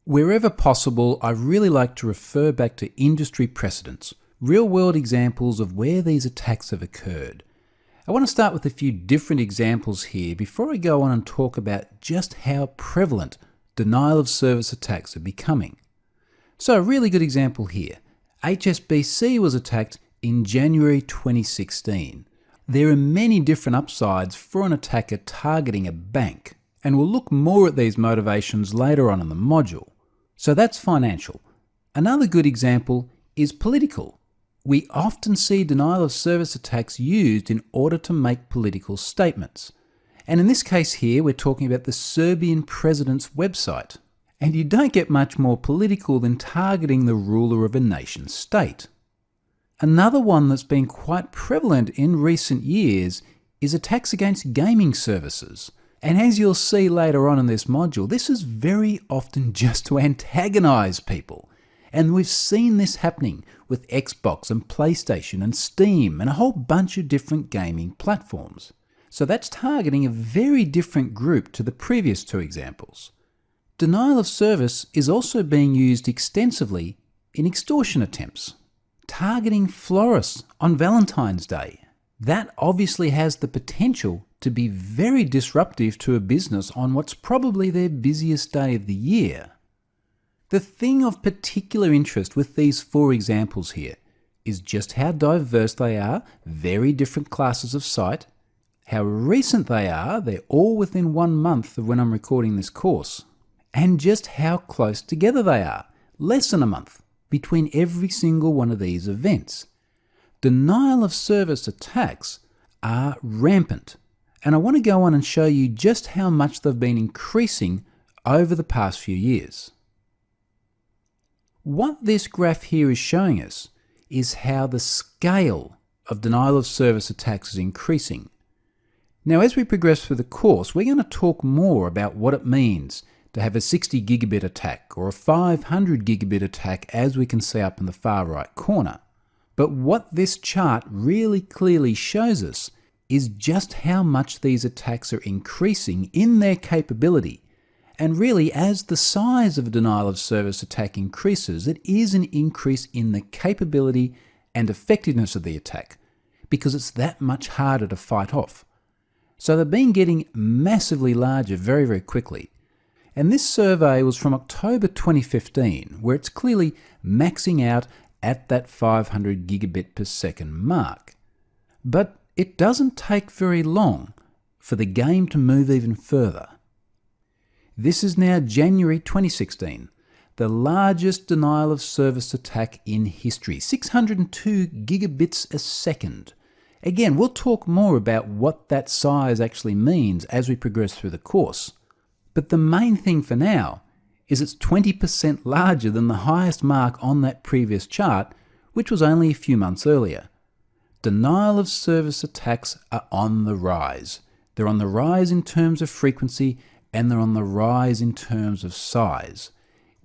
Wherever possible, I really like to refer back to industry precedents, real-world examples of where these attacks have occurred. I want to start with a few different examples here before I go on and talk about just how prevalent denial of service attacks are becoming. So a really good example here. HSBC was attacked in January 2016. There are many different upsides for an attacker targeting a bank, and we'll look more at these motivations later on in the module. So that's financial. Another good example is political. We often see denial of service attacks used in order to make political statements. And in this case here, we're talking about the Serbian president's website. And you don't get much more political than targeting the ruler of a nation state. Another one that's been quite prevalent in recent years is attacks against gaming services. And as you'll see later on in this module, this is very often just to antagonize people. And we've seen this happening with Xbox and PlayStation and Steam and a whole bunch of different gaming platforms. So that's targeting a very different group to the previous two examples. Denial of service is also being used extensively in extortion attempts. Targeting florists on Valentine's Day. That obviously has the potential to be very disruptive to a business on what's probably their busiest day of the year. The thing of particular interest with these four examples here is just how diverse they are, very different classes of site, how recent they are, they're all within 1 month of when I'm recording this course, and just how close together they are, less than a month, between every single one of these events. Denial of service attacks are rampant, and I want to go on and show you just how much they've been increasing over the past few years. What this graph here is showing us is how the scale of denial of service attacks is increasing. Now, as we progress through the course, we're going to talk more about what it means to have a 60 gigabit attack or a 500 gigabit attack, as we can see up in the far right corner. But what this chart really clearly shows us is just how much these attacks are increasing in their capability. And really, as the size of a denial of service attack increases, it is an increase in the capability and effectiveness of the attack, because it's that much harder to fight off. So they've been getting massively larger very, very quickly. And this survey was from October 2015, where it's clearly maxing out at that 500 gigabit per second mark. But it doesn't take very long for the game to move even further. This is now January 2016, the largest denial of service attack in history, 602 gigabits a second. Again, we'll talk more about what that size actually means as we progress through the course. But the main thing for now is it's 20% larger than the highest mark on that previous chart, which was only a few months earlier. Denial of service attacks are on the rise. They're on the rise in terms of frequency, and they're on the rise in terms of size.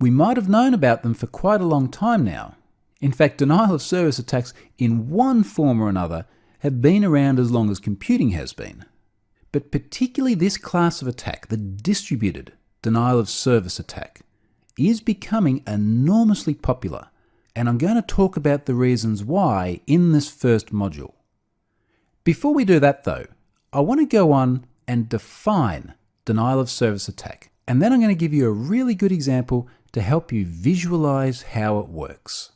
We might have known about them for quite a long time now. In fact, denial of service attacks in one form or another have been around as long as computing has been. But particularly this class of attack, the distributed denial of service attack, is becoming enormously popular, and I'm going to talk about the reasons why in this first module. Before we do that though, I want to go on and define denial of service attack, and then I'm going to give you a really good example to help you visualize how it works.